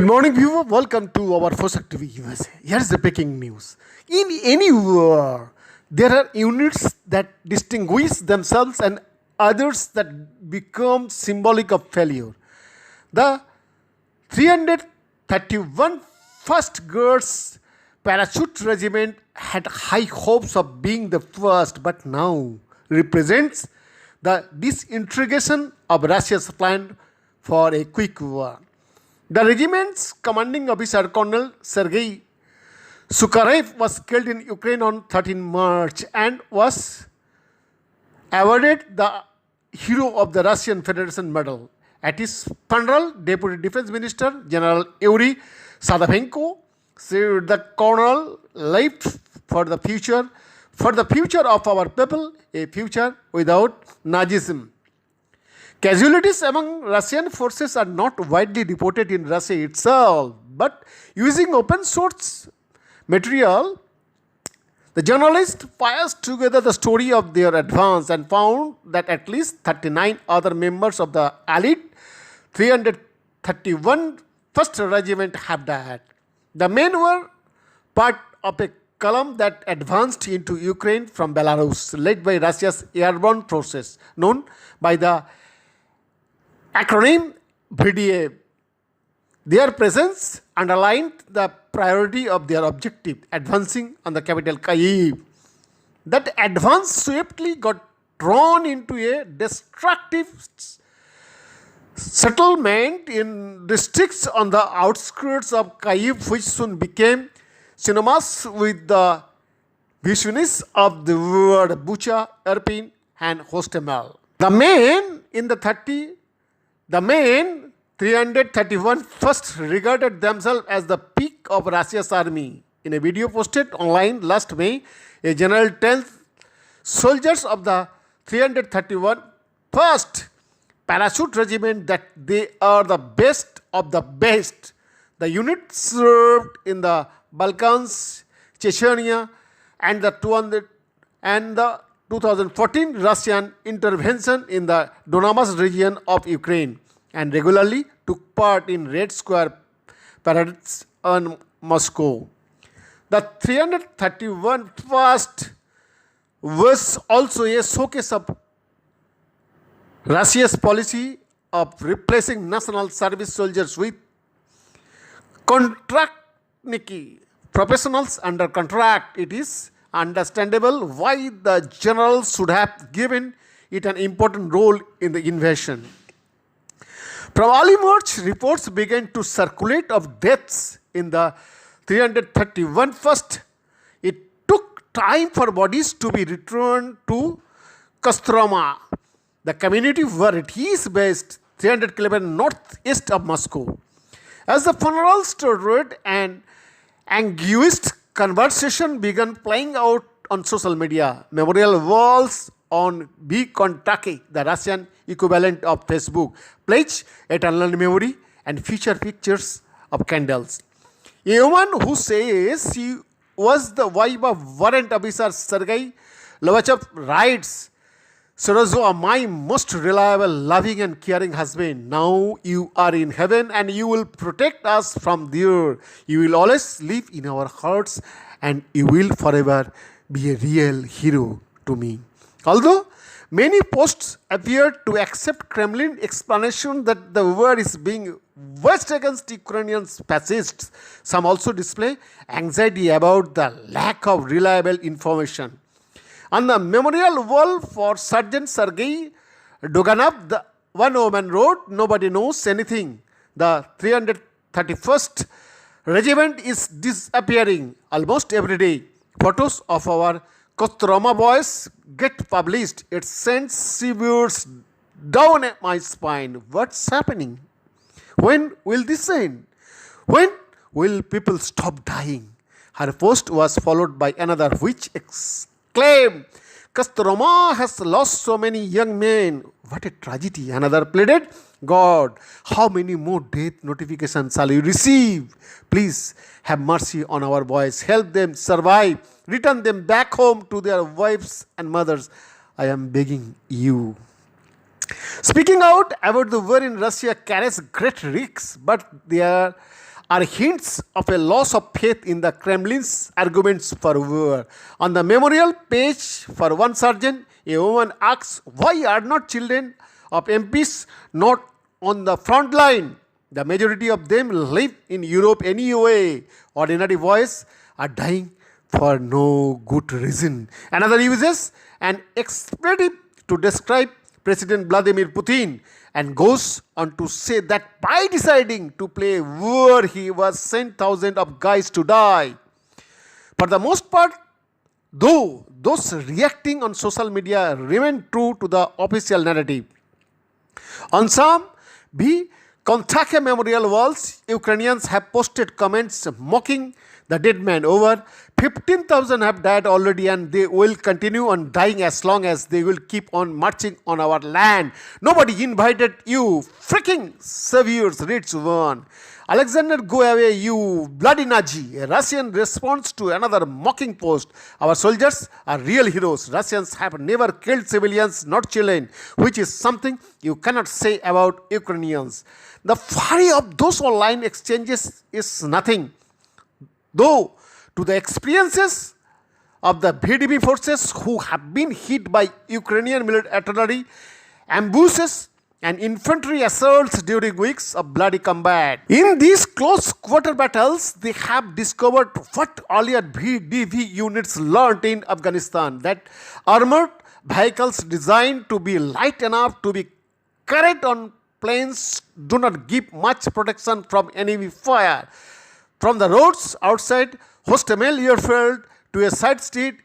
morning, viewer. Welcome to our Fosak TV USA. Here's the breaking news. In any war, there are units that distinguish themselves and others that become symbolic of failure. The 331 1st Girls Parachute Regiment had high hopes of being the first, but now represents the disintegration of Russia's plan for a quick war. The regiment's commanding officer, Colonel Sergei Sukharev, was killed in Ukraine on 13 March and was awarded the Hero of the Russian Federation Medal. At his funeral, Deputy Defense Minister General Yuri Sadavenko said the colonel lived for the future of our people, a future without Nazism. Casualties among Russian forces are not widely reported in Russia itself, but using open source material, the journalist pieced together the story of their advance and found that at least 39 other members of the elite 331 1st Regiment have died. The men were part of a column that advanced into Ukraine from Belarus, led by Russia's airborne forces, known by the acronym VDA. Their presence underlined the priority of their objective, advancing on the capital Kyiv. That advance swiftly got drawn into a destructive settlement in districts on the outskirts of Kyiv, which soon became synonymous with the visions of the word Bucha, Irpin, and Hostomel. The men 331 first regarded themselves as the peak of Russia's army. In a video posted online last May, a general tells soldiers of the 331 1st Parachute Regiment that they are the best of the best. The unit served in the Balkans, Chechnya, and the 2014 Russian intervention in the Donbas region of Ukraine, and regularly took part in Red Square parades in Moscow. The 331 1st was also a showcase of Russia's policy of replacing national service soldiers with contractniki professionals under contract. It is understandable why the generals should have given it an important role in the invasion. From early March, reports began to circulate of deaths in the 331 1st. It took time for bodies to be returned to Kostroma, the community where it is based 300 km northeast of Moscow. As the funeral started, an anguished conversation began playing out on social media. Memorial walls on Vkontakte, the Russian equivalent of Facebook, pledge eternal memory and feature pictures of candles. A woman who says she was the wife of Warrant Officer Sergei Lovachev writes, "Sorozo, my most reliable, loving and caring husband, now you are in heaven and you will protect us from there. You will always live in our hearts and you will forever be a real hero to me." Although many posts appear to accept Kremlin explanation that the war is being waged against Ukrainian fascists, some also display anxiety about the lack of reliable information. On the memorial wall for Sergeant Sergei Doganov, the one woman wrote, "Nobody knows anything. The 331st Regiment is disappearing almost every day. Photos of our Kostroma boys get published. It sends shivers down my spine. What's happening? When will this end? When will people stop dying?" Her post was followed by another which exclaimed, "Kostroma has lost so many young men. What a tragedy." Another pleaded, "God, how many more death notifications shall we receive? Please have mercy on our boys. Help them survive. Return them back home to their wives and mothers. I am begging you." Speaking out about the war in Russia carries great risks, but there are hints of a loss of faith in the Kremlin's arguments for war. On the memorial page for one sergeant, a woman asks, why are not children of MPs not on the front line? The majority of them live in Europe anyway. Ordinary boys are dying for no good reason. Another uses an expletive to describe President Vladimir Putin and goes on to say that by deciding to play war, he was sent thousands of guys to die. For the most part, though, those reacting on social media remain true to the official narrative. On some Kontakia memorial walls, Ukrainians have posted comments mocking the dead man. Over 15,000 have died already and they will continue on dying as long as they will keep on marching on our land. Nobody invited you, freaking saviors, reads one. Alexander, go away, you bloody Nazi. A Russian responds to another mocking post. Our soldiers are real heroes. Russians have never killed civilians, not children, which is something you cannot say about Ukrainians. The fury of those online exchanges is nothing, though, to the experiences of the VDB forces who have been hit by Ukrainian military artillery, ambushes, and infantry assaults during weeks of bloody combat. In these close quarter battles, they have discovered what earlier VDV units learned in Afghanistan, that armored vehicles designed to be light enough to be carried on planes do not give much protection from enemy fire. From the roads outside Hostomel airfield to a side street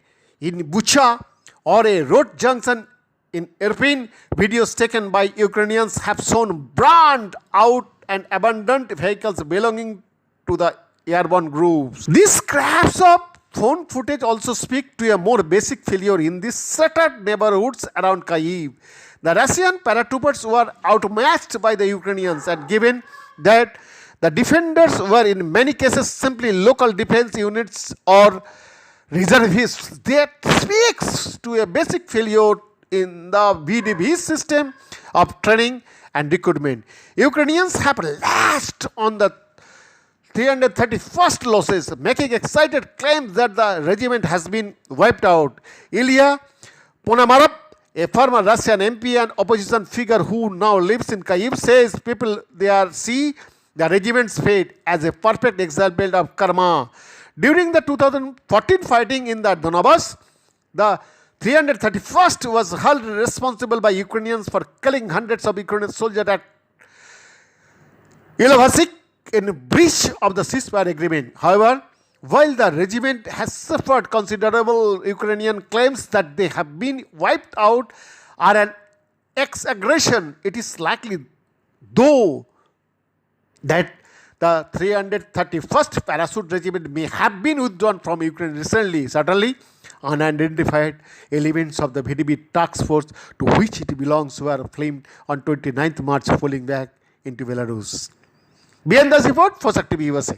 in Bucha or a road junction in Irpin, videos taken by Ukrainians have shown burned out and abandoned vehicles belonging to the airborne groups. These scraps of phone footage also speak to a more basic failure in these shattered neighborhoods around Kyiv. The Russian paratroopers were outmatched by the Ukrainians, and given that the defenders were in many cases simply local defense units or reservists, that speaks to a basic failure in the VDB system of training and recruitment. Ukrainians have lashed on the 331st losses, making excited claims that the regiment has been wiped out. Ilya Ponomarev, a former Russian MP and opposition figure who now lives in Kyiv, says people there see the regiment's fate as a perfect example of karma. During the 2014 fighting in the Donbass, the 331st was held responsible by Ukrainians for killing hundreds of Ukrainian soldiers at Ilovasik in breach of the ceasefire agreement. However, while the regiment has suffered considerable, Ukrainian claims that they have been wiped out are an exaggeration. It is likely, though, that the 331st Parachute Regiment may have been withdrawn from Ukraine recently. Certainly, unidentified elements of the VDB task force to which it belongs were filmed on 29th March, falling back into Belarus. Beyond the report for Shakti USA.